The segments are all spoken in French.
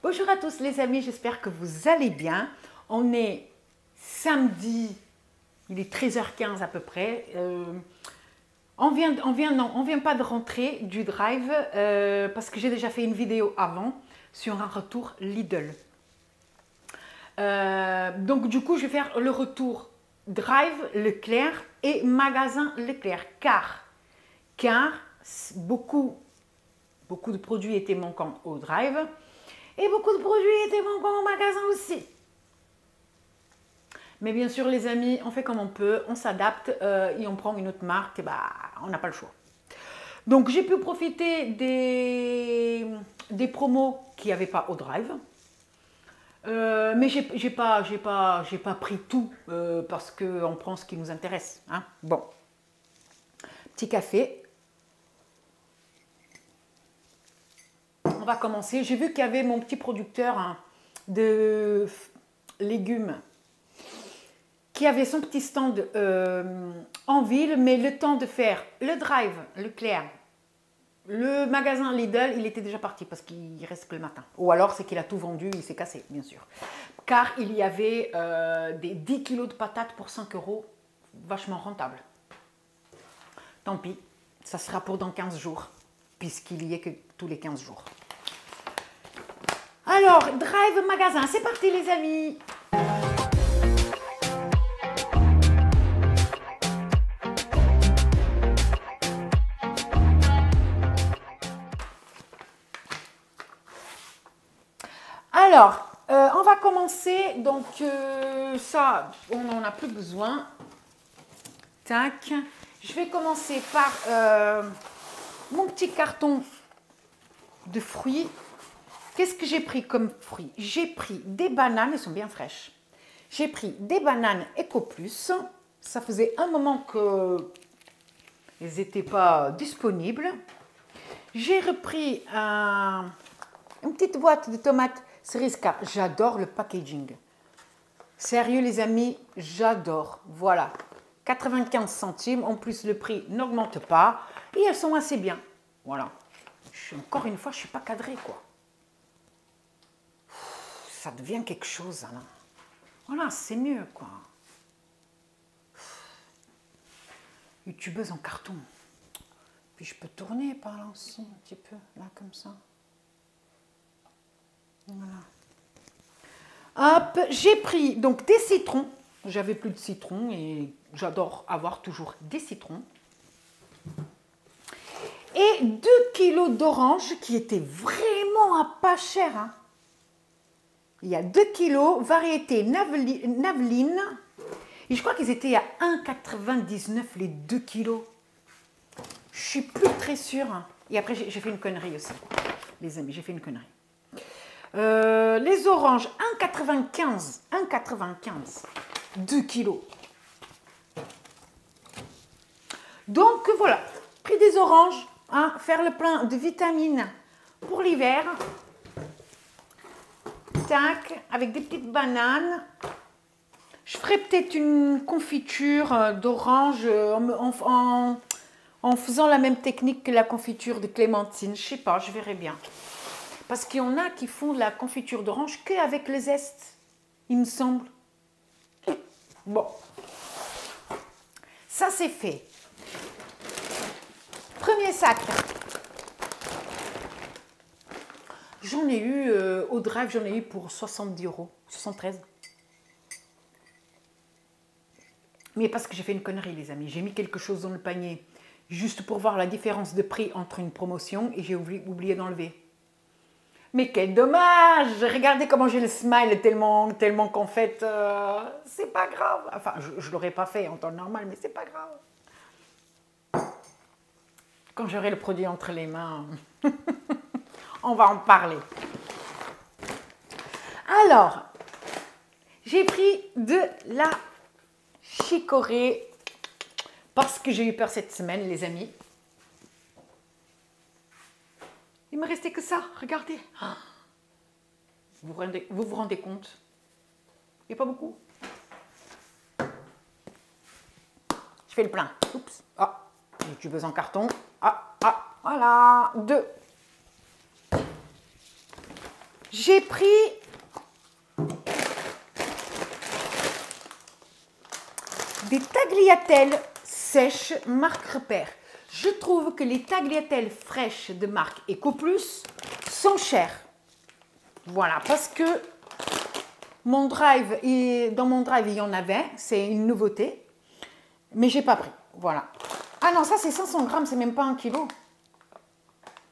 Bonjour à tous les amis, j'espère que vous allez bien. On est samedi, il est 13h15 à peu près. On vient pas de rentrer du drive parce que j'ai déjà fait une vidéo avant sur un retour Lidl. Donc du coup, je vais faire le retour drive Leclerc et magasin Leclerc car beaucoup de produits étaient manquants au drive et beaucoup de produits étaient manquants au magasin aussi. Mais bien sûr les amis, on fait comme on peut, on s'adapte et on prend une autre marque, et bah, on n'a pas le choix. Donc j'ai pu profiter des promos qu'il n'y avait pas au drive. Mais j'ai pas pris tout parce qu'on prend ce qui nous intéresse. Hein. Bon, petit café. On va commencer. J'ai vu qu'il y avait mon petit producteur hein, de légumes qui avait son petit stand en ville, mais le temps de faire le drive, Leclerc, le magasin Lidl, il était déjà parti parce qu'il reste que le matin. Ou alors c'est qu'il a tout vendu, il s'est cassé, bien sûr. Car il y avait des 10 kilos de patates pour 5 €, vachement rentable. Tant pis, ça sera pour dans 15 jours, puisqu'il y est que tous les 15 jours. Alors, drive magasin, c'est parti les amis. Alors, on va commencer, donc ça, on n'en a plus besoin. Tac. Je vais commencer par mon petit carton de fruits. Qu'est-ce que j'ai pris comme fruits? J'ai pris des bananes, elles sont bien fraîches. J'ai pris des bananes Eco Plus. Ça faisait un moment qu'elles n'étaient pas disponibles. J'ai repris une petite boîte de tomates cerises car j'adore le packaging. Sérieux les amis, j'adore. Voilà, 95 centimes. En plus, le prix n'augmente pas et elles sont assez bien. Voilà. Encore une fois, je ne suis pas cadrée quoi. Ça devient quelque chose. Hein. Voilà, c'est mieux quoi. Youtubeuse en carton. Puis je peux tourner par là aussi un petit peu, là comme ça. Voilà. Hop, j'ai pris donc des citrons. J'avais plus de citrons et j'adore avoir toujours des citrons. Et 2 kilos d'oranges qui étaient vraiment à pas cher. Hein. Il y a 2 kilos, variété Naveline. Et je crois qu'ils étaient à 1,99 les 2 kilos. Je suis plus très sûre. Hein. Et après, j'ai fait une connerie aussi. Les amis, j'ai fait une connerie. Les oranges, 1,95. 1,95. 2 kilos. Donc voilà, pris des oranges, hein, faire le plein de vitamines pour l'hiver. Tac, avec des petites bananes. Je ferai peut-être une confiture d'orange en faisant la même technique que la confiture de clémentine. Je sais pas, je verrai bien. Parce qu'il y en a qui font la confiture d'orange qu'avec le zeste, il me semble. Bon, ça c'est fait. Premier sac. J'en ai eu, au drive, j'en ai eu pour 70 €, 73. Mais parce que j'ai fait une connerie les amis, j'ai mis quelque chose dans le panier juste pour voir la différence de prix entre une promotion et j'ai oublié d'enlever. Mais quel dommage! Regardez comment j'ai le smile tellement qu'en fait, c'est pas grave. Enfin, je ne l'aurais pas fait en temps normal, mais c'est pas grave. Quand j'aurai le produit entre les mains, on va en parler. Alors, j'ai pris de la chicorée parce que j'ai eu peur cette semaine, les amis. Il me restait que ça, regardez. Vous vous rendez compte? Il n'y a pas beaucoup. Je fais le plein. Oups. Ah, tu veux en carton. Ah, voilà. 2. J'ai pris des tagliatelles sèches marque Repère. Je trouve que les tagliatelles fraîches de marque EcoPlus sont chères. Voilà, parce que mon drive, dans mon drive, il y en avait, c'est une nouveauté, mais j'ai pas pris. Voilà. Ah non, ça c'est 500 grammes, c'est même pas 1 kilo.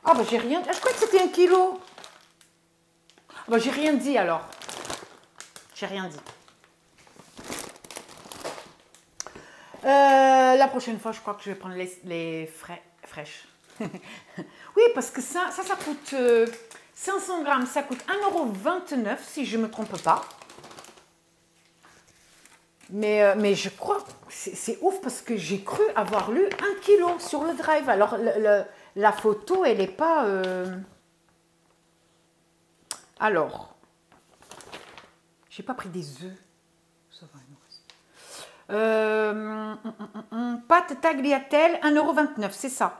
Ah bah j'ai rien, je crois que c'était 1 kilo. Ah bah j'ai rien dit alors. J'ai rien dit. La prochaine fois, je crois que je vais prendre les fraîches. Oui, parce que ça coûte 500 grammes, ça coûte 1,29 € si je ne me trompe pas. Mais je crois, c'est ouf parce que j'ai cru avoir lu 1 kilo sur le drive. Alors, la photo, elle n'est pas... Alors, j'ai pas pris des œufs. Ça va, il me reste. Pâte tagliatelle, 1,29 €, c'est ça.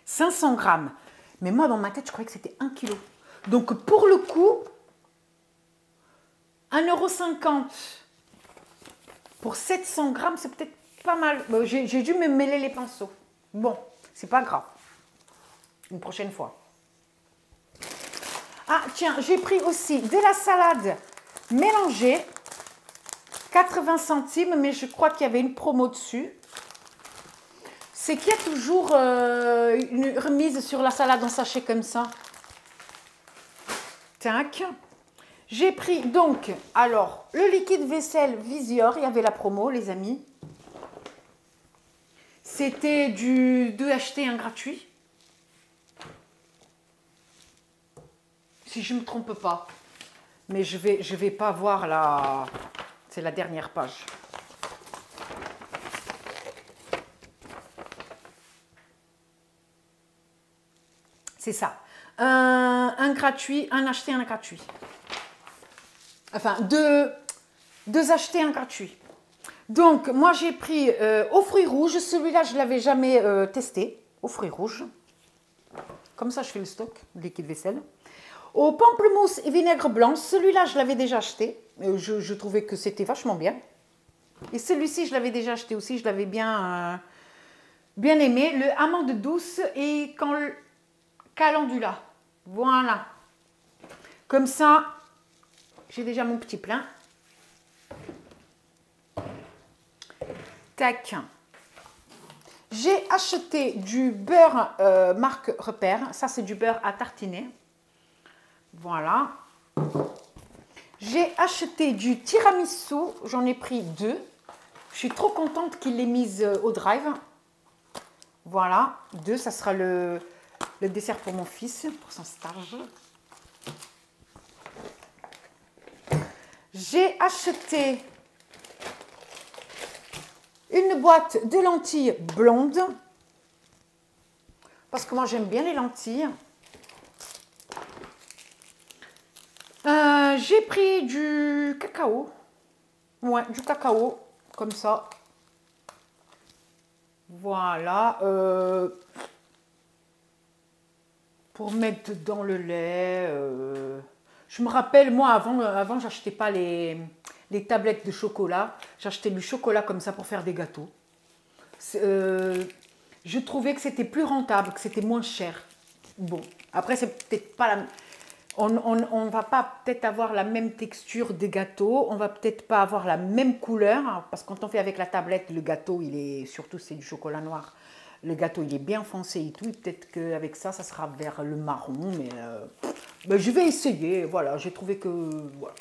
500 grammes. Mais moi, dans ma tête, je croyais que c'était 1 kilo. Donc, pour le coup, 1,50 € pour 700 grammes, c'est peut-être pas mal. J'ai dû me mêler les pinceaux. Bon, c'est pas grave. Une prochaine fois. Ah, tiens, j'ai pris aussi de la salade mélangée. 80 centimes, mais je crois qu'il y avait une promo dessus. C'est qu'il y a toujours une remise sur la salade en sachet comme ça. Tac. J'ai pris donc, alors, le liquide vaisselle Visior, il y avait la promo, les amis. C'était du 2 acheté, 1 gratuit. Si je ne me trompe pas. Mais je vais pas voir la... C'est la dernière page. C'est ça. Un gratuit, un acheté, un gratuit. Enfin, deux achetés, un gratuit. Donc, moi, j'ai pris aux fruits rouges. Celui-là, je ne l'avais jamais testé. Aux fruits rouges. Comme ça, je fais le stock, le liquide vaisselle. Au pamplemousse et vinaigre blanc. Celui-là, je l'avais déjà acheté. Je trouvais que c'était vachement bien. Et celui-ci, je l'avais déjà acheté aussi. Je l'avais bien aimé. Le amande douce et calendula. Voilà. Comme ça, j'ai déjà mon petit plein. Tac. J'ai acheté du beurre marque Repère. Ça, c'est du beurre à tartiner. Voilà. J'ai acheté du tiramisu. J'en ai pris 2. Je suis trop contente qu'il l'ait mise au drive. Voilà. 2, ça sera le dessert pour mon fils, pour son stage. J'ai acheté une boîte de lentilles blondes. Parce que moi, j'aime bien les lentilles. J'ai pris du cacao. Ouais, du cacao, comme ça. Voilà. Pour mettre dans le lait. Je me rappelle, moi, avant j'achetais pas les tablettes de chocolat. J'achetais du chocolat comme ça pour faire des gâteaux. Je trouvais que c'était plus rentable, que c'était moins cher. Bon, après, c'est peut-être pas la... On va pas peut-être avoir la même texture des gâteaux, on va peut-être pas avoir la même couleur, parce que quand on fait avec la tablette, le gâteau, il est, surtout c'est du chocolat noir, le gâteau il est bien foncé et tout, et peut-être qu'avec ça, ça sera vers le marron, mais ben, je vais essayer, voilà, j'ai trouvé que, voilà.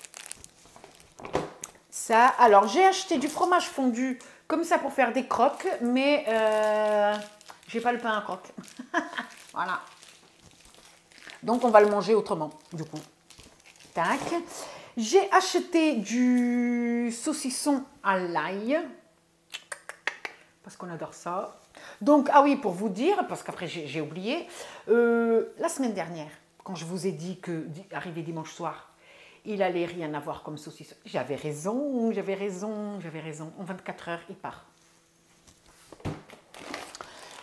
Ça, alors j'ai acheté du fromage fondu, comme ça pour faire des croques, mais j'ai pas le pain à croque, voilà. Donc, on va le manger autrement, du coup. Tac. J'ai acheté du saucisson à l'ail. Parce qu'on adore ça. Donc, ah oui, pour vous dire, parce qu'après, j'ai oublié. La semaine dernière, quand je vous ai dit que, arrivé dimanche soir, il allait rien avoir comme saucisson. J'avais raison, j'avais raison, j'avais raison. En 24 heures, il part.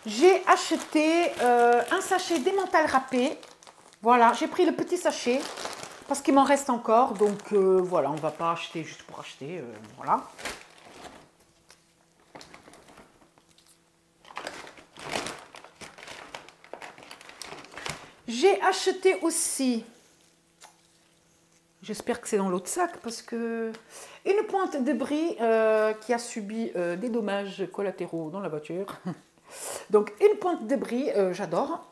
J'ai acheté un sachet d'emmental râpé. Voilà, j'ai pris le petit sachet. parce qu'il m'en reste encore. Donc voilà, on ne va pas acheter juste pour acheter. Voilà. J'ai acheté aussi, j'espère que c'est dans l'autre sac, parce que une pointe de brie qui a subi des dommages collatéraux dans la voiture. Donc une pointe de brie, j'adore.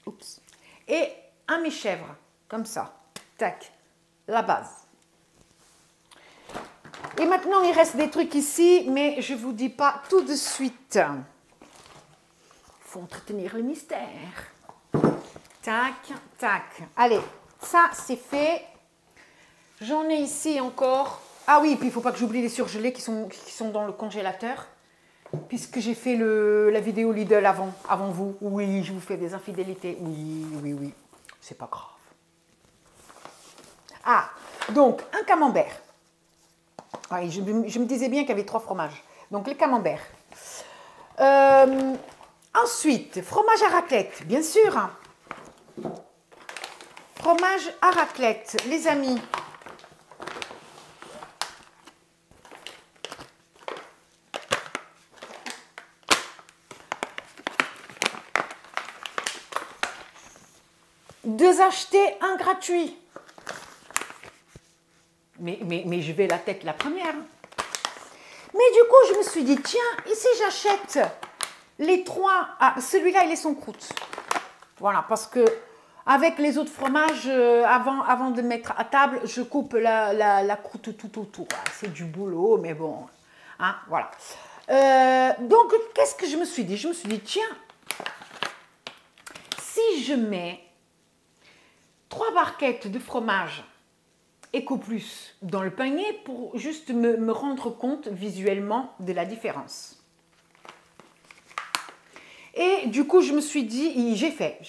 Oups. Et un mi-chèvre, comme ça. Tac, la base. Et maintenant, il reste des trucs ici, mais je ne vous dis pas tout de suite. Entretenir le mystère. Tac, tac. Allez, ça c'est fait. J'en ai ici encore. Ah oui, puis il ne faut pas que j'oublie les surgelés qui sont dans le congélateur. Puisque j'ai fait la vidéo Lidl avant vous. Oui, je vous fais des infidélités. Oui, oui, oui. C'est pas grave. Ah, donc un camembert. Oui, je me disais bien qu'il y avait 3 fromages. Donc le camembert. Ensuite, fromage à raclette, bien sûr. Fromage à raclette, les amis. Deux achetés, un gratuit. Mais je vais la tête la première. Mais du coup, je me suis dit, tiens, ici j'achète les 3. Ah, celui-là, il est sans croûte. Voilà, parce que avec les autres fromages, avant de mettre à table, je coupe la croûte tout autour. C'est du boulot, mais bon. Hein, voilà. Donc, qu'est-ce que je me suis dit? Je me suis dit, tiens, si je mets 3 barquettes de fromage Eco Plus dans le panier pour juste me rendre compte visuellement de la différence. Et du coup, je me suis dit, j'ai fait.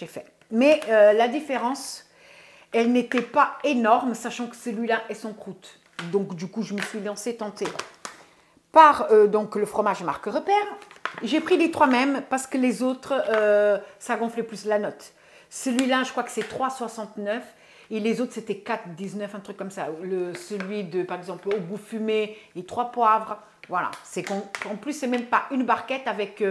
Mais la différence, elle n'était pas énorme, sachant que celui-là est sans croûte. Donc, du coup, je me suis lancée tenter par donc, le fromage marque Repère. J'ai pris les 3 mêmes parce que les autres, ça gonflait plus la note. Celui-là, je crois que c'est 3,69 et les autres, c'était 4,19, un truc comme ça. Celui de, par exemple, au goût fumé et 3 poivres. Voilà. C'est qu'en plus, c'est même pas une barquette avec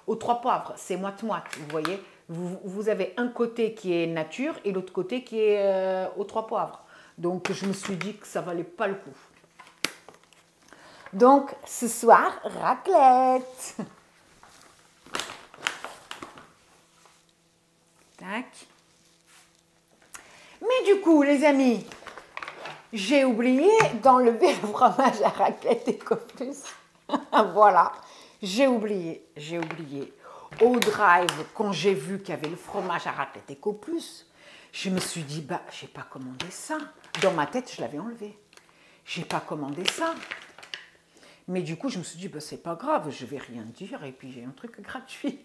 aux 3 poivres. C'est moite-moite, vous voyez. Vous avez un côté qui est nature et l'autre côté qui est aux 3 poivres. Donc, je me suis dit que ça valait pas le coup. Donc, ce soir, raclette. Tac. Mais du coup, les amis, j'ai oublié d'enlever le fromage à raclette Eco Plus. Voilà, j'ai oublié. Au drive, quand j'ai vu qu'il y avait le fromage à raclette Eco Plus, je me suis dit, bah, j'ai pas commandé ça. Dans ma tête, je l'avais enlevé. J'ai pas commandé ça. Mais du coup, je me suis dit, bah, c'est pas grave, je vais rien dire et puis j'ai un truc gratuit.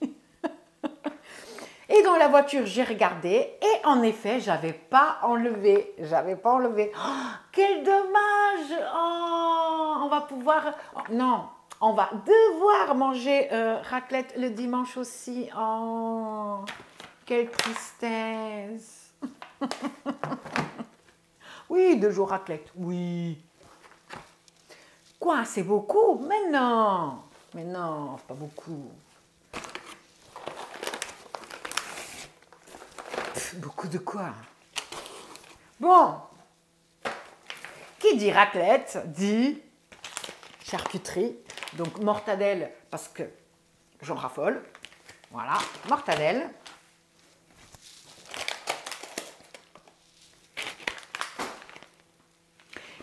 Et dans la voiture, j'ai regardé et en effet, j'avais pas enlevé. Oh, quel dommage! Oh, on va pouvoir... Oh, non, on va devoir manger raclette le dimanche aussi. Oh, quelle tristesse! Oui, 2 jours raclette, oui. Quoi, c'est beaucoup? Mais non, pas beaucoup. Beaucoup de quoi? Bon, qui dit raclette dit charcuterie. Donc mortadelle, parce que j'en raffole. Voilà, mortadelle.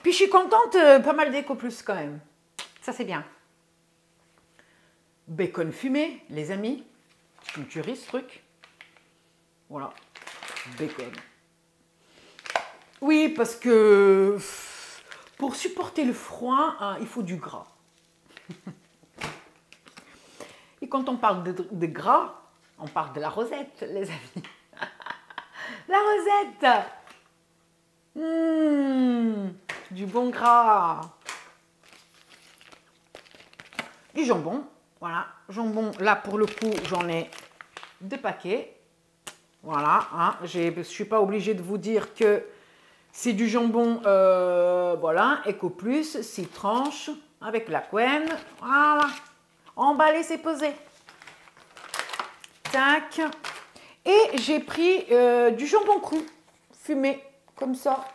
Puis je suis contente, pas mal d'Eco Plus quand même. Ça c'est bien. Bacon fumé, les amis. C'est une tuerie ce truc. Voilà. Bacon. Oui, parce que pour supporter le froid, hein, il faut du gras. Et quand on parle de gras, on parle de la rosette, les amis. La rosette. Du bon gras. Du jambon. Voilà, jambon. Là, pour le coup, j'en ai 2 paquets. Voilà, hein, je ne suis pas obligée de vous dire que c'est du jambon, voilà, Eco Plus, 6 tranches, avec la couenne. Voilà, emballé, c'est pesé. Tac. Et j'ai pris du jambon cru, fumé, comme ça.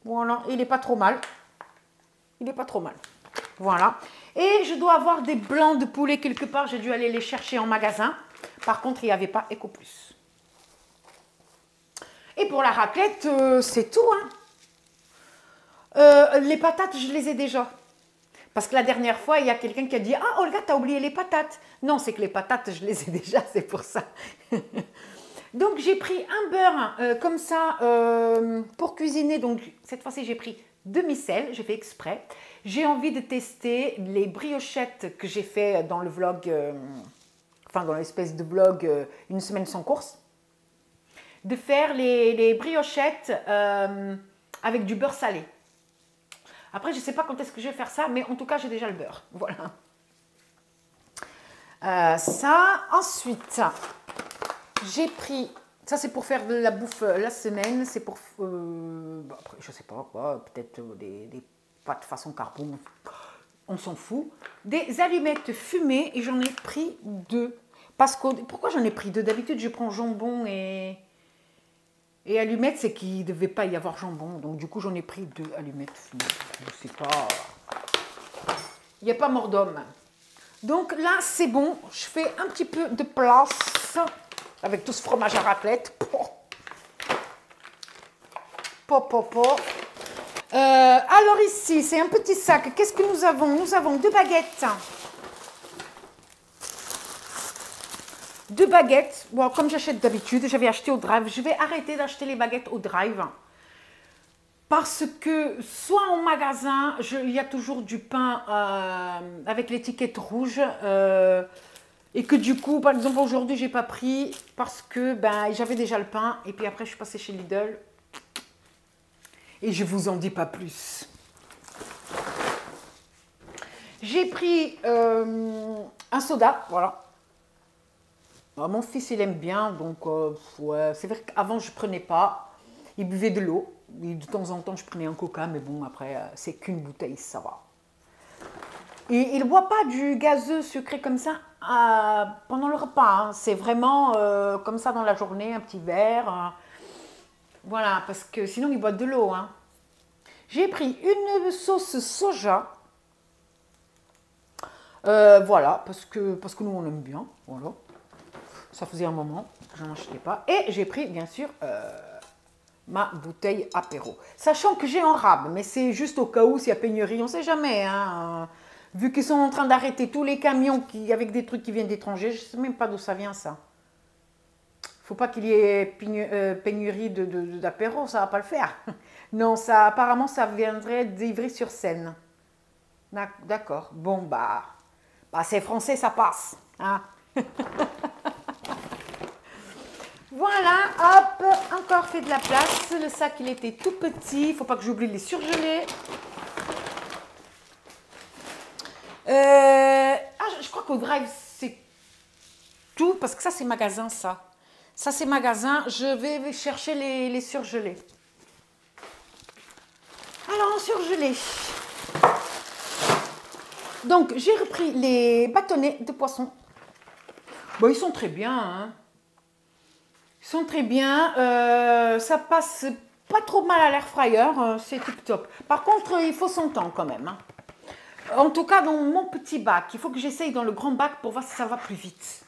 Voilà, il n'est pas trop mal. Il n'est pas trop mal. Voilà. Et je dois avoir des blancs de poulet quelque part. J'ai dû aller les chercher en magasin. Par contre, il n'y avait pas Eco Plus. Et pour la raclette, c'est tout. Hein. Les patates, je les ai déjà. Parce que la dernière fois, il y a quelqu'un qui a dit « Ah, Olga, t'as oublié les patates !» Non, c'est que les patates, je les ai déjà, c'est pour ça. Donc, j'ai pris un beurre comme ça pour cuisiner. Donc, cette fois-ci, j'ai pris demi-sel, j'ai fait exprès. J'ai envie de tester les briochettes que j'ai fait dans le vlog, enfin, dans l'espèce de vlog Une semaine sans course. De faire les briochettes avec du beurre salé. Après, je ne sais pas quand est-ce que je vais faire ça, mais en tout cas, j'ai déjà le beurre. Voilà. Ça. Ensuite, j'ai pris... Ça, c'est pour faire de la bouffe la semaine. C'est pour... après, je ne sais pas quoi. Peut-être des pâtes façon carbone. On s'en fout. Des allumettes fumées. Et j'en ai pris 2. Parce que... Pourquoi j'en ai pris 2? D'habitude, je prends jambon et allumettes, c'est qu'il ne devait pas y avoir jambon. Donc, du coup, j'en ai pris 2 allumettes fumées. Je ne sais pas. Il n'y a pas mort d'homme. Donc, là, c'est bon. Je fais un petit peu de place avec tout ce fromage à raclette. Alors, ici, c'est un petit sac. Qu'est-ce que nous avons? Nous avons 2 baguettes. 2 baguettes, bon, comme j'achète d'habitude, j'avais acheté au Drive. Je vais arrêter d'acheter les baguettes au Drive parce que soit en magasin, il y a toujours du pain avec l'étiquette rouge et que du coup, par exemple, aujourd'hui, j'ai pas pris parce que ben, j'avais déjà le pain et puis après, je suis passée chez Lidl et je vous en dis pas plus. J'ai pris un soda, voilà. Alors, mon fils, il aime bien, donc ouais, c'est vrai qu'avant, je ne prenais pas. Il buvait de l'eau. De temps en temps, je prenais un coca, mais bon, après, c'est qu'une bouteille, ça va. Et il ne boit pas du gazeux sucré comme ça pendant le repas. Hein. C'est vraiment comme ça dans la journée, un petit verre. Voilà, parce que sinon, il boit de l'eau. Hein. J'ai pris une sauce soja. Voilà, parce que nous, on aime bien. Voilà. Ça faisait un moment que je n'en achetais pas. Et j'ai pris, bien sûr, ma bouteille apéro. Sachant que j'ai en rab, mais c'est juste au cas où s'il y a pénurie, on ne sait jamais. Hein. Vu qu'ils sont en train d'arrêter tous les camions avec des trucs qui viennent d'étrangers, je ne sais même pas d'où ça vient, ça. Il ne faut pas qu'il y ait pénurie d'apéro, ça ne va pas le faire. Non, ça, apparemment, ça viendrait d'Ivry-sur-Seine. D'accord. Bon, bah c'est français, ça passe. Hein. Voilà, hop, encore fait de la place. Le sac, il était tout petit. Il ne faut pas que j'oublie les surgelés. Je crois qu'au Drive, c'est tout. Parce que ça, c'est magasin, ça. Ça, c'est magasin. Je vais chercher les surgelés. Alors, en surgelé. Donc, j'ai repris les bâtonnets de poisson. Bon, ils sont très bien, hein. Ils sont très bien, ça passe pas trop mal à l'air fryer, c'est tip top. Par contre, il faut son temps quand même. Hein. En tout cas, dans mon petit bac, il faut que j'essaye dans le grand bac pour voir si ça va plus vite.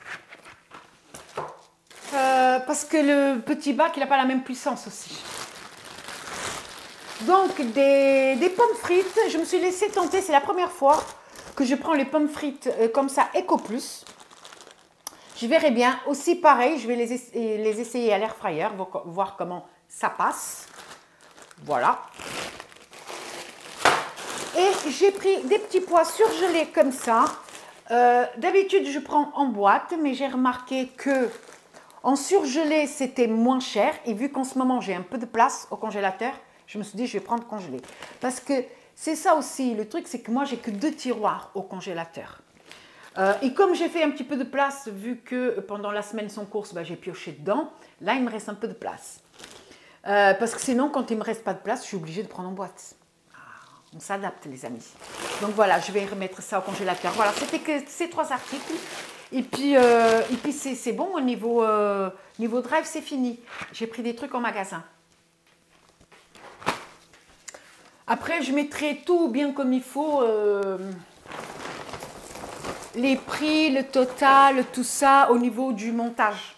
Parce que le petit bac, il n'a pas la même puissance aussi. Donc, des pommes frites, je me suis laissée tenter, c'est la première fois que je prends les pommes frites comme ça, Eco Plus. Je verrai bien. Aussi, pareil, je vais les essayer à l'air fryer, voir comment ça passe. Voilà. Et j'ai pris des petits pois surgelés comme ça. D'habitude, je prends en boîte, mais j'ai remarqué que en surgelé, c'était moins cher. Et vu qu'en ce moment, j'ai un peu de place au congélateur, je me suis dit, je vais prendre congelé. Parce que c'est ça aussi, le truc, c'est que moi, j'ai que 2 tiroirs au congélateur. Et comme j'ai fait un petit peu de place, vu que pendant la semaine sans course, bah, j'ai pioché dedans, là, il me reste un peu de place. Parce que sinon, quand il ne me reste pas de place, je suis obligée de prendre en boîte. On s'adapte, les amis. Donc voilà, je vais remettre ça au congélateur. Voilà, c'était que ces 3 articles. Et puis c'est bon, au niveau drive, c'est fini. J'ai pris des trucs en magasin. Après, je mettrai tout bien comme il faut. Les prix, le total, tout ça au niveau du montage.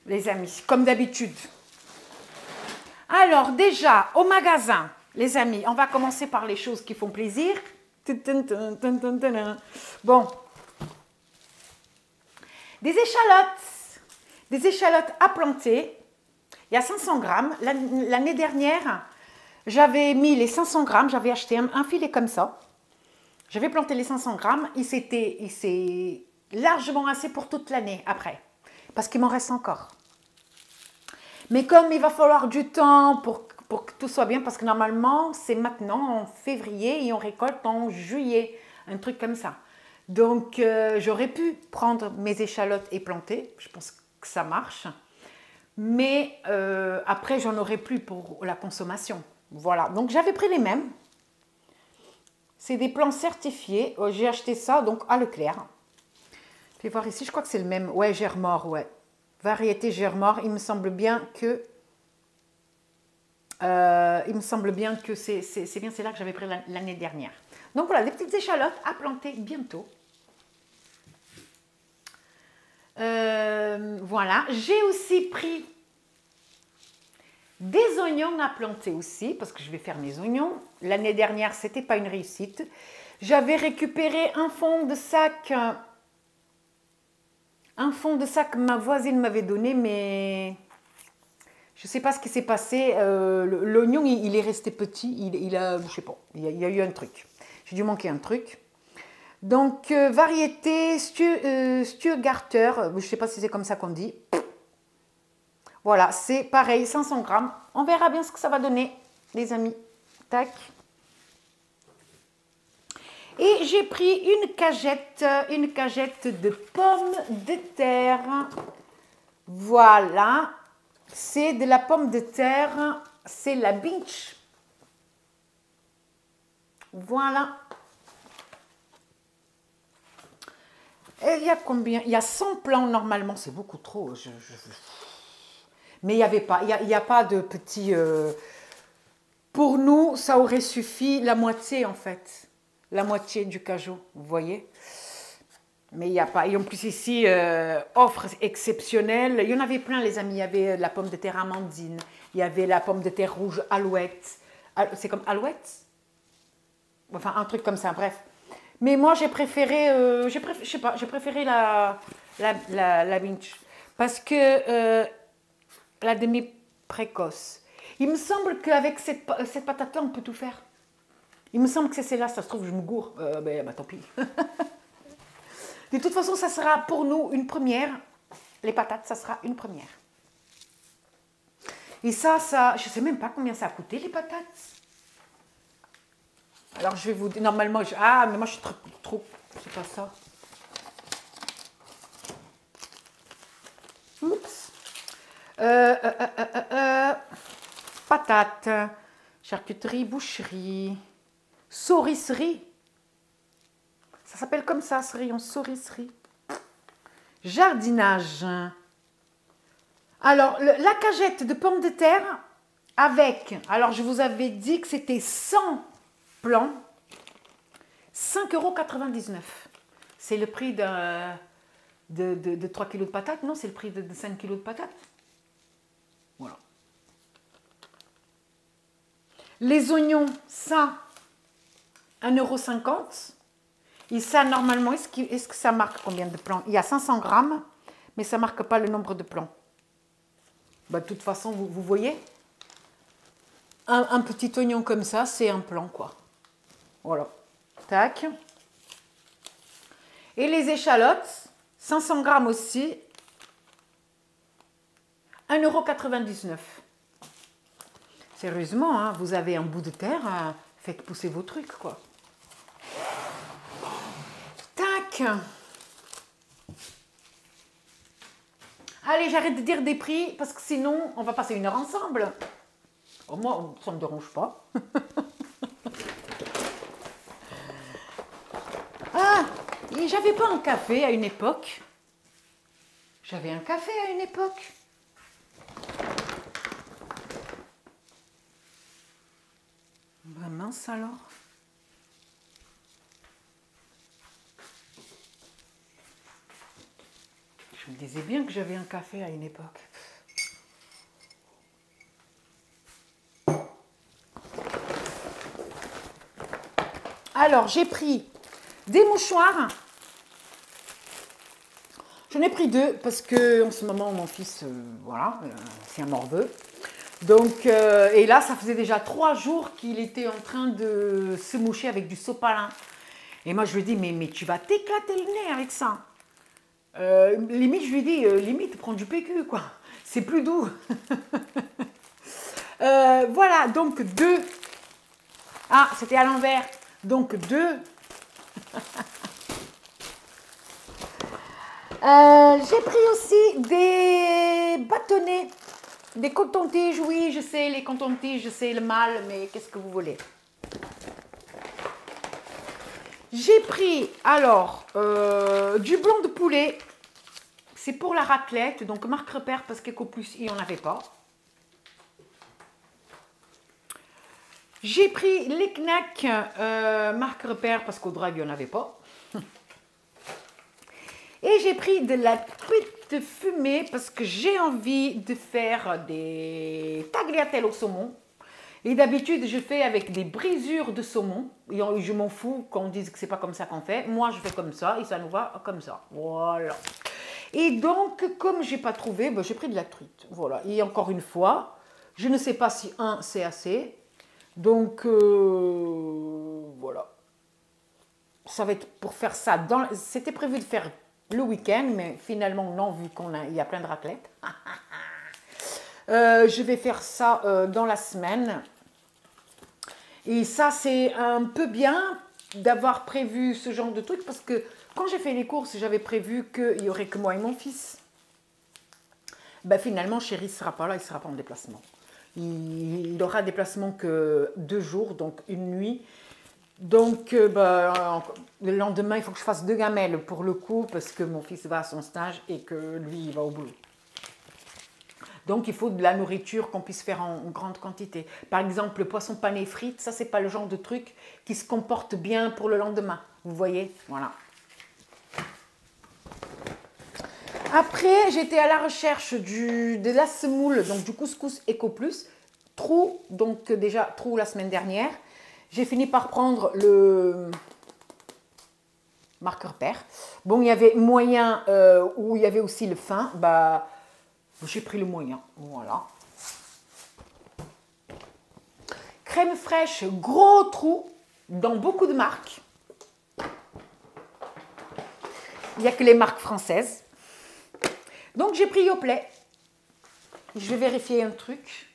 Les amis, comme d'habitude. Alors déjà, au magasin, les amis, on va commencer par les choses qui font plaisir. Bon. Des échalotes à planter. Il y a 500 grammes. L'année dernière, j'avais mis les 500 grammes, j'avais acheté un filet comme ça. J'avais planté les 500 grammes. Il s'est largement assez pour toute l'année après. Parce qu'il m'en reste encore. Mais comme il va falloir du temps pour que tout soit bien, parce que normalement, c'est maintenant en février et on récolte en juillet. Un truc comme ça. Donc, j'aurais pu prendre mes échalotes et planter. Je pense que ça marche. Mais après, j'en aurai plus pour la consommation. Voilà. Donc, j'avais pris les mêmes. C'est des plants certifiés. J'ai acheté ça donc à Leclerc. Je vais voir ici. Je crois que c'est le même. Ouais, Germor, ouais. Variété Germor. Il me semble bien que c'est bien celle-là que j'avais pris l'année dernière. Donc voilà, des petites échalotes à planter bientôt. Voilà, j'ai aussi pris des oignons à planter aussi, parce que je vais faire mes oignons. L'année dernière, ce n'était pas une réussite. J'avais récupéré un fond de sac que ma voisine m'avait donné, mais je ne sais pas ce qui s'est passé. L'oignon, il est resté petit. Je sais pas, il y a eu un truc. J'ai dû manquer un truc. Donc, variété Stuttgarter, je ne sais pas si c'est comme ça qu'on dit. Voilà, c'est pareil, 500 grammes. On verra bien ce que ça va donner, les amis. Tac. Et j'ai pris une cagette de pommes de terre. Voilà, c'est de la pomme de terre, c'est la Binch. Voilà. Et il y a combien? Il y a 100 plants normalement, c'est beaucoup trop. Mais il n'y a pas de petits... Pour nous, ça aurait suffi la moitié en fait. La moitié du cajou, vous voyez. Mais il n'y a pas. Et en plus ici, offre exceptionnelle. Il y en avait plein les amis. Il y avait la pomme de terre amandine. Il y avait la pomme de terre rouge alouette. C'est comme alouette? Enfin, un truc comme ça, bref. Mais moi, j'ai préféré, je sais pas, j'ai préféré la Binch. Parce que la demi-précoce. Il me semble qu'avec cette patate-là, on peut tout faire. Il me semble que c'est celle-là, ça se trouve, je me gourre. Bah, tant pis. De toute façon, ça sera pour nous une première. Les patates, ça sera une première. Et ça, je ne sais même pas combien ça a coûté, les patates. Alors, je vais vous dire, normalement, mais moi, je suis trop, c'est pas ça. Oups. Patates, charcuterie, boucherie, saurisserie. Ça s'appelle comme ça, ce rayon, saurisserie. Jardinage. Alors, la cagette de pommes de terre avec, alors je vous avais dit que c'était 100 plants, 5,99 €. C'est le prix de 3 kilos de patates, non, c'est le prix de 5 kilos de patates. Voilà. Les oignons, ça, 1,50 €. Et ça, normalement, est-ce que ça marque combien de plants? Il y a 500 grammes, mais ça ne marque pas le nombre de plants. Bah, de toute façon, vous voyez, un petit oignon comme ça, c'est un plant, quoi. Voilà. Tac. Et les échalotes, 500 grammes aussi, 1,99 €. Sérieusement, hein, vous avez un bout de terre, faites pousser vos trucs, quoi. Tac. Tac. Allez, j'arrête de dire des prix parce que sinon, on va passer une heure ensemble. Oh, moi, ça ne me dérange pas. Ah, et j'avais pas un café à une époque. J'avais un café à une époque. Bah mince alors. Je me disais bien que j'avais un café à une époque. Alors, j'ai pris des mouchoirs. J'en ai pris 2 parce que en ce moment, mon fils, voilà, c'est un morveux. Donc, et là, ça faisait déjà 3 jours qu'il était en train de se moucher avec du sopalin. Et moi, je lui dis, mais tu vas t'éclater le nez avec ça. Limite, je lui dis, limite, prends du PQ, quoi. C'est plus doux. Voilà, donc 2. Ah, c'était à l'envers. Donc 2. J'ai pris aussi des bâtonnets, des cotons-tiges. Oui, je sais, les cotons-tiges, c'est le mal, mais qu'est-ce que vous voulez? J'ai pris, alors, du blanc de poulet. C'est pour la raclette, donc marque repère parce qu'Eco Plus, il n'y en avait pas. J'ai pris les Knack, marque repère parce qu'au Drag, il n'y en avait pas. Et j'ai pris de la petite fumée parce que j'ai envie de faire des tagliatelles au saumon. Et d'habitude, je fais avec des brisures de saumon. Et je m'en fous qu'on dise que c'est pas comme ça qu'on fait. Moi, je fais comme ça et ça nous va comme ça. Voilà. Et donc, comme j'ai pas trouvé, ben, j'ai pris de la truite. Voilà. Et encore une fois, je ne sais pas si un, c'est assez. Donc, voilà. Ça va être pour faire ça. C'était prévu de faire le week-end, mais finalement, non, vu qu'il y a plein de raclettes. Je vais faire ça dans la semaine. Et ça, c'est un peu bien d'avoir prévu ce genre de truc parce que quand j'ai fait les courses, j'avais prévu qu'il n'y aurait que moi et mon fils. Ben, finalement, chéri ne sera pas là, il ne sera pas en déplacement. Il aura un déplacement que 2 jours, donc une nuit. Donc, ben, le lendemain, il faut que je fasse 2 gamelles pour le coup parce que mon fils va à son stage et que lui, il va au boulot. Donc, il faut de la nourriture qu'on puisse faire en grande quantité. Par exemple, le poisson pané frites, ça, c'est pas le genre de truc qui se comporte bien pour le lendemain. Vous voyez? Voilà. Après, j'étais à la recherche de la semoule, donc du couscous Eco Plus. Trou, donc déjà trou la semaine dernière. J'ai fini par prendre le marqueur pair. Bon, il y avait moyen ou il y avait aussi le fin. Bah, j'ai pris le moyen. Voilà. Crème fraîche, gros trou dans beaucoup de marques. Il n'y a que les marques françaises. Donc, j'ai pris Yoplait. Je vais vérifier un truc.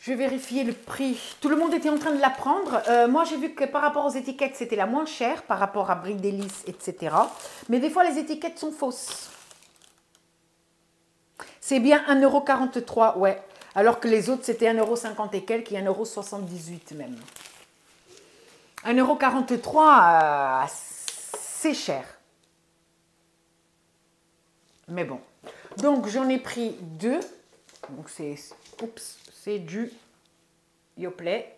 Je vais vérifier le prix. Tout le monde était en train de la prendre. Moi, j'ai vu que par rapport aux étiquettes, c'était la moins chère par rapport à Brie Délice, etc. Mais des fois, les étiquettes sont fausses. C'est bien 1,43 €, ouais. Alors que les autres, c'était 1,50 € et quelques, et 1,78 € même. 1,43 €, c'est cher. Mais bon. Donc, j'en ai pris 2. Donc, c'est du Yoplait.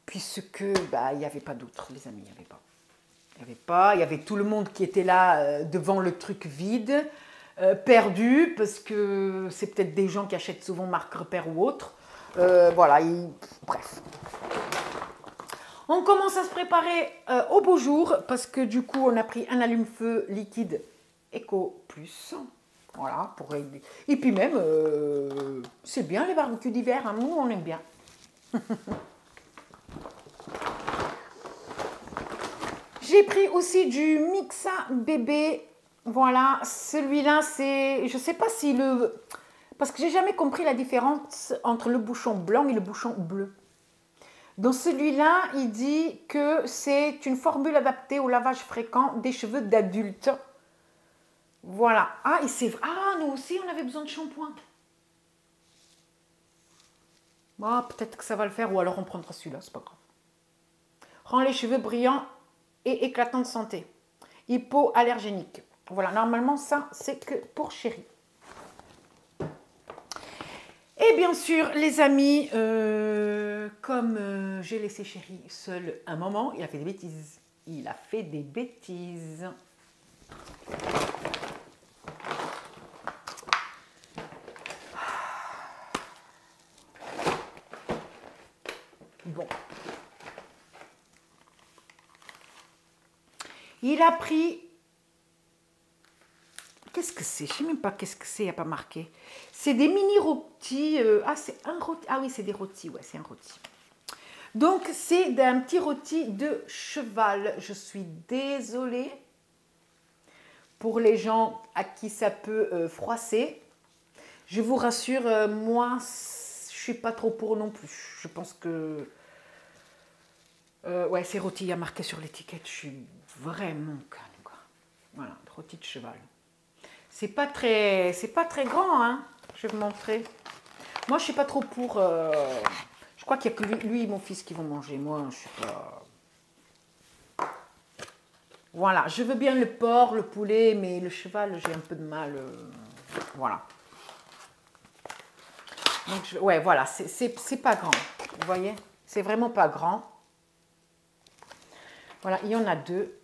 Puisque, bah, il n'y avait pas d'autres, les amis, il n'y avait pas. Il n'y avait pas, il y avait tout le monde qui était là devant le truc vide, perdu, parce que c'est peut-être des gens qui achètent souvent marque repère ou autre. Voilà, bref. On commence à se préparer au beau jour, parce que du coup, on a pris un allume-feu liquide Eco Plus. Voilà, et puis même, c'est bien les barbecues d'hiver, hein, nous on aime bien. J'ai pris aussi du Mixa bébé. Voilà, celui-là, c'est... Je ne sais pas si le... Parce que j'ai jamais compris la différence entre le bouchon blanc et le bouchon bleu. Dans celui-là, il dit que c'est une formule adaptée au lavage fréquent des cheveux d'adultes. Voilà. Ah, et c'est vrai. Ah, nous aussi, on avait besoin de shampoing. Ah, peut-être que ça va le faire, ou alors on prendra celui-là, c'est pas grave. Rend les cheveux brillants et éclatants de santé. Hypoallergénique. Voilà, normalement, ça, c'est que pour Chéri. Et bien sûr, les amis, comme j'ai laissé Chéri seul un moment, il a fait des bêtises. Il a fait des bêtises. Bon. Il a pris... Qu'est-ce que c'est? Je ne sais même pas qu'est-ce que c'est, il n'y a pas marqué. C'est des mini rôtis. Ah, c'est un rôti. Ah oui, c'est des rôtis. Ouais, c'est un rôti. Donc, c'est d'un petit rôti de cheval. Je suis désolée pour les gens à qui ça peut froisser. Je vous rassure, moi, je ne suis pas trop pour non plus. Je pense que... ouais, c'est rôti, il y a marqué sur l'étiquette. Je suis vraiment calme, quoi. Voilà, rôti de cheval. C'est pas très grand, hein. Je vais vous montrer. Moi, je suis pas trop pour... je crois qu'il n'y a que lui et mon fils qui vont manger. Moi, je suis pas... Voilà, je veux bien le porc, le poulet, mais le cheval, j'ai un peu de mal. Voilà. Donc, ouais, voilà, c'est pas grand. Vous voyez? C'est vraiment pas grand. Voilà, il y en a deux.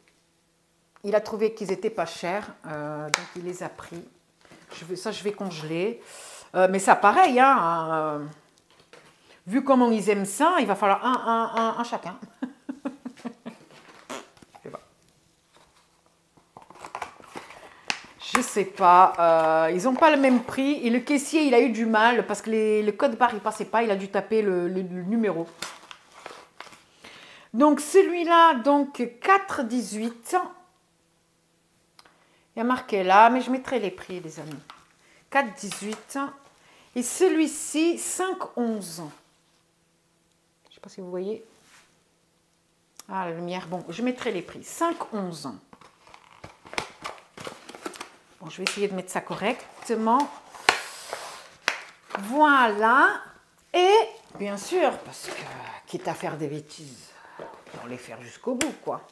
Il a trouvé qu'ils étaient pas chers, donc il les a pris. Ça, je vais congeler. Mais ça, pareil, hein, vu comment ils aiment ça, il va falloir un chacun. Je sais pas. Ils n'ont pas le même prix. Et le caissier, il a eu du mal parce que le code barre, il passait pas. Il a dû taper le numéro. Donc, celui-là, donc 4,18. Il y a marqué là, mais je mettrai les prix, les amis. 4,18. Et celui-ci, 5,11. Je ne sais pas si vous voyez. Ah, la lumière. Bon, je mettrai les prix. 5,11. Bon, je vais essayer de mettre ça correctement. Voilà. Et, bien sûr, parce que, quitte à faire des bêtises, on les faire jusqu'au bout, quoi.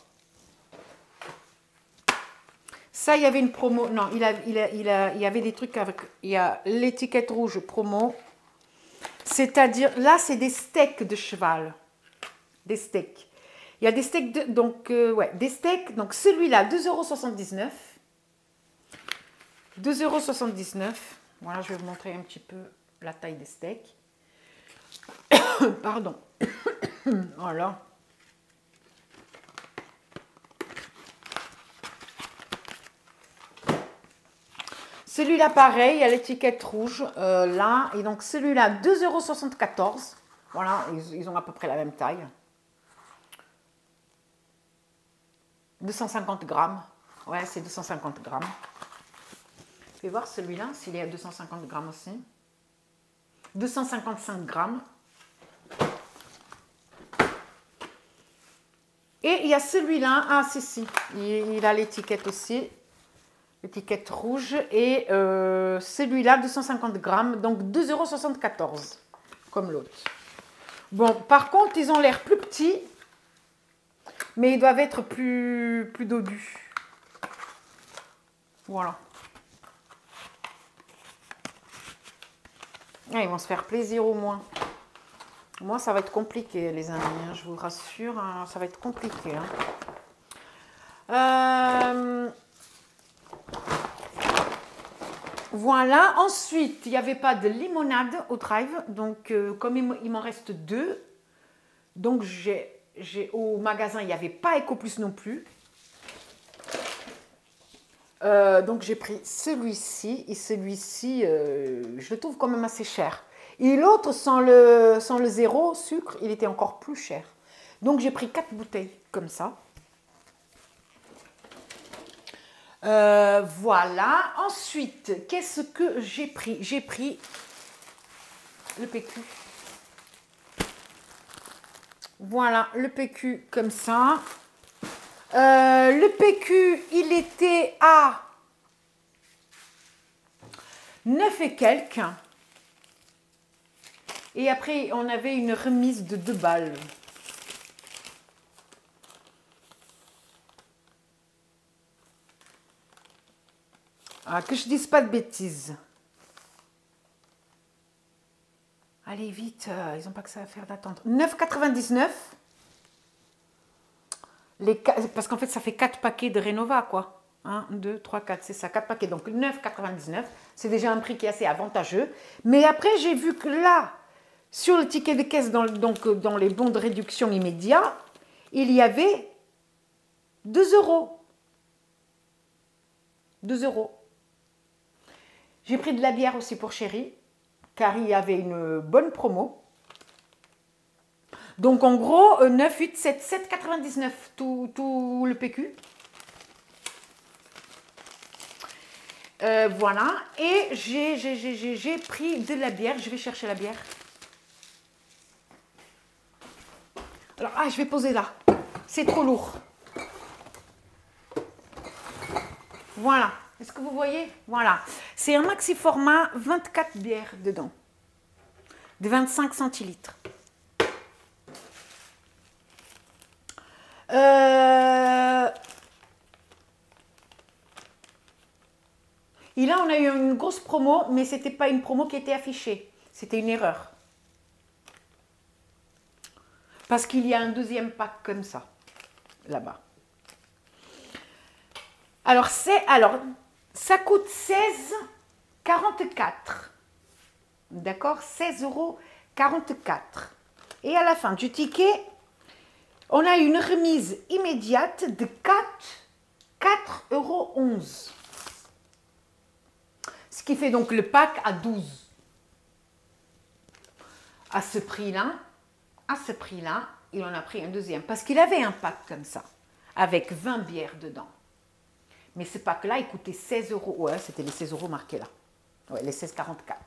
Ça, il y avait une promo. Non, il y avait des trucs avec... Il y a l'étiquette rouge promo. C'est-à-dire, là, c'est des steaks de cheval. Des steaks. Il y a des steaks, ouais, des steaks. Donc, celui-là, 2,79 €. 2,79 €. Voilà, je vais vous montrer un petit peu la taille des steaks. Pardon. Voilà. Celui-là, pareil, il y a l'étiquette rouge, là. Et donc, celui-là, 2,74 €. Voilà, ils ont à peu près la même taille. 250 grammes. Ouais, c'est 250 grammes. Je vais voir celui-là, s'il est à 250 grammes aussi. 255 grammes. Et il y a celui-là. Ah, si. Il a l'étiquette aussi. Étiquette rouge et celui-là 250 grammes, donc 2,74 € comme l'autre. Bon, par contre, ils ont l'air plus petits, mais ils doivent être plus dodus. Voilà. Ah, ils vont se faire plaisir au moins. Moi, ça va être compliqué, les amis, hein, je vous rassure, hein, ça va être compliqué. Hein. Voilà, ensuite, il n'y avait pas de limonade au drive, donc comme il m'en reste 2, donc au magasin, il n'y avait pas Eco Plus non plus. Donc j'ai pris celui-ci, et celui-ci, je le trouve quand même assez cher. Et l'autre, sans le 0 sucre, il était encore plus cher. Donc j'ai pris 4 bouteilles comme ça. Voilà. Ensuite, qu'est-ce que j'ai pris? J'ai pris le PQ. Voilà, le PQ comme ça. Le PQ, il était à 9 et quelques. Et après, on avait une remise de 2 balles. Ah, que je dise pas de bêtises. Allez, vite, ils n'ont pas que ça à faire d'attendre. 9,99. Parce qu'en fait, ça fait 4 paquets de Renova, quoi. 1, 2, 3, 4, c'est ça, 4 paquets. Donc 9,99. C'est déjà un prix qui est assez avantageux. Mais après, j'ai vu que là, sur le ticket de caisse, donc dans les bons de réduction immédiat, il y avait 2 euros. 2 euros. J'ai pris de la bière aussi pour chéri, car il y avait une bonne promo. Donc en gros, 9, 8, 7, 7,99 tout le PQ. Voilà. Et j'ai pris de la bière. Je vais chercher la bière. Alors, je vais poser là. C'est trop lourd. Voilà. Est-ce que vous voyez? Voilà. C'est un maxi format, 24 bières dedans. De 25 centilitres. Et là, on a eu une grosse promo, mais ce n'était pas une promo qui était affichée. C'était une erreur. Parce qu'il y a un deuxième pack comme ça, là-bas. Alors, ça coûte 16,44 €. D'accord? 16,44 €. Et à la fin du ticket, on a une remise immédiate de 4,11 €. Ce qui fait donc le pack à 12. À ce prix-là, il en a pris un deuxième. Parce qu'il avait un pack comme ça, avec 20 bières dedans. Mais ce pack-là, il coûtait 16 €. Ouais, c'était les 16 € marqués là. Ouais, les 16,44 €.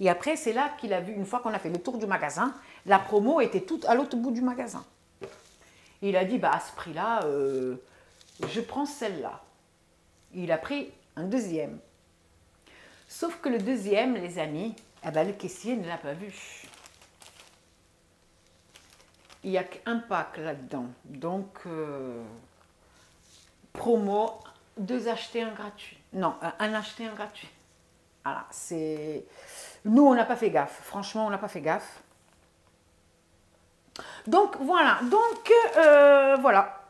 Et après, c'est là qu'il a vu, une fois qu'on a fait le tour du magasin, la promo était toute à l'autre bout du magasin. Et il a dit, bah à ce prix-là, je prends celle-là. Il a pris un deuxième. Sauf que le deuxième, les amis, le caissier ne l'a pas vu. Il n'y a qu'un pack là-dedans. Donc, promo, 2 achetés, 1 gratuit. Non, un acheté, 1 gratuit. Voilà, c'est... Nous, on n'a pas fait gaffe. Franchement, on n'a pas fait gaffe. Donc, voilà. Donc, voilà.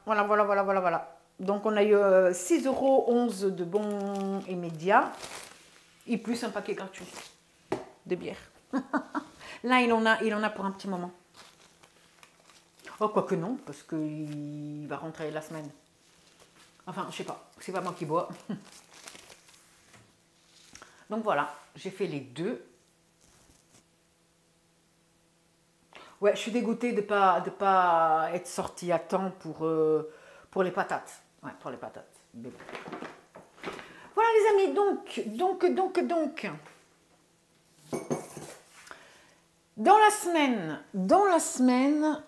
Donc, on a eu 6,11 € de bons immédiats. Et plus un paquet gratuit de bière. Là, il en a pour un petit moment. Oh, quoique non, parce qu'il va rentrer la semaine. Enfin, je sais pas, c'est pas moi qui bois. Donc voilà, j'ai fait les deux. Ouais, je suis dégoûtée de pas être sortie à temps pour les patates. Ouais, pour les patates. Mais bon. Voilà les amis, donc. Dans la semaine,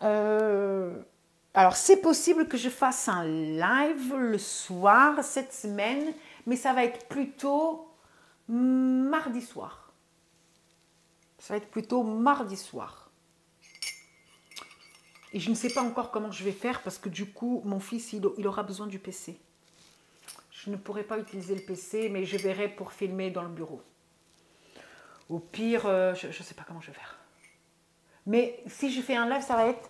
alors c'est possible que je fasse un live le soir cette semaine, mais ça va être plutôt mardi soir. Ça va être plutôt mardi soir. Et je ne sais pas encore comment je vais faire parce que du coup, mon fils, il aura besoin du PC. Je ne pourrai pas utiliser le PC, mais je verrai pour filmer dans le bureau. Au pire, je ne sais pas comment je vais faire. Mais si je fais un live, ça va être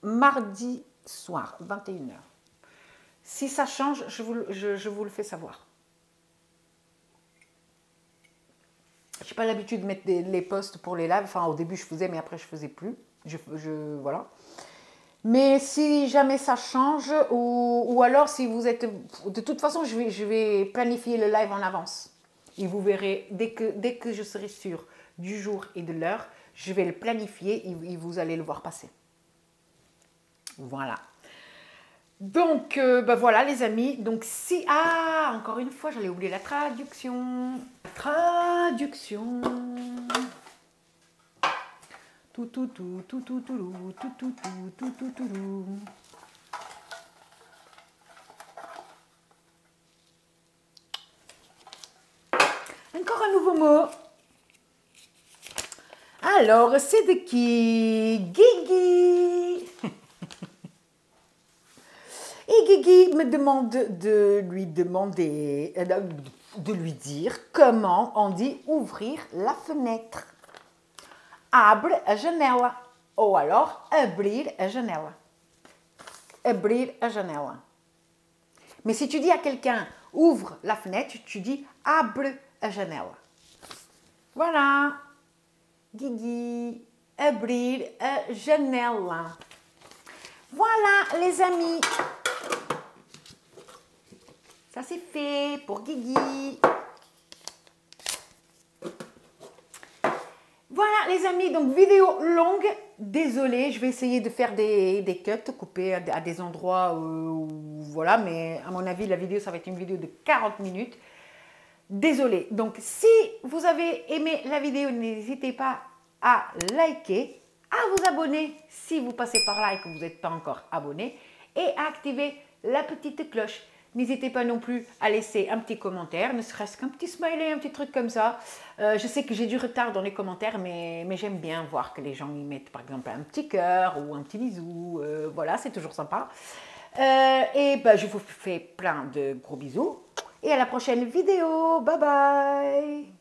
mardi soir, 21 h. Si ça change, je vous le fais savoir. Je n'ai pas l'habitude de mettre les posts pour les lives. Enfin, au début, je faisais, mais après, je ne faisais plus. Voilà. Mais si jamais ça change, ou alors si vous êtes... De toute façon, je vais planifier le live en avance. Et vous verrez, dès que je serai sûre du jour et de l'heure, je vais le planifier et vous allez le voir passer. Voilà. Donc, voilà les amis. Donc si... Ah, encore une fois, j'allais oublier la traduction. Tout, tout, tout, tout, tout, tout, tout, tout, tout, tout, tout, tout. Encore un nouveau mot. Alors, c'est de qui? Guigui. Et Guigui me demande de lui dire comment on dit ouvrir la fenêtre. Abre a janela. Ou alors, abrir a janela. Abrir a janela. Mais si tu dis à quelqu'un, ouvre la fenêtre, tu dis, abre a janela. Voilà. Guigui, abrir a janela. Voilà, les amis. Ça, c'est fait pour Guigui. Voilà, les amis, donc vidéo longue. Désolée, je vais essayer de faire des cuts, couper à des endroits où, voilà, mais à mon avis, la vidéo, ça va être une vidéo de 40 minutes. Désolée. Donc, si vous avez aimé la vidéo, n'hésitez pas à liker, à vous abonner si vous passez par là et que vous n'êtes pas encore abonné, et à activer la petite cloche. N'hésitez pas non plus à laisser un petit commentaire, ne serait-ce qu'un petit smiley, un petit truc comme ça. Je sais que j'ai du retard dans les commentaires, mais j'aime bien voir que les gens y mettent par exemple un petit cœur ou un petit bisou. Voilà, c'est toujours sympa. Et ben, je vous fais plein de gros bisous. Et à la prochaine vidéo. Bye bye.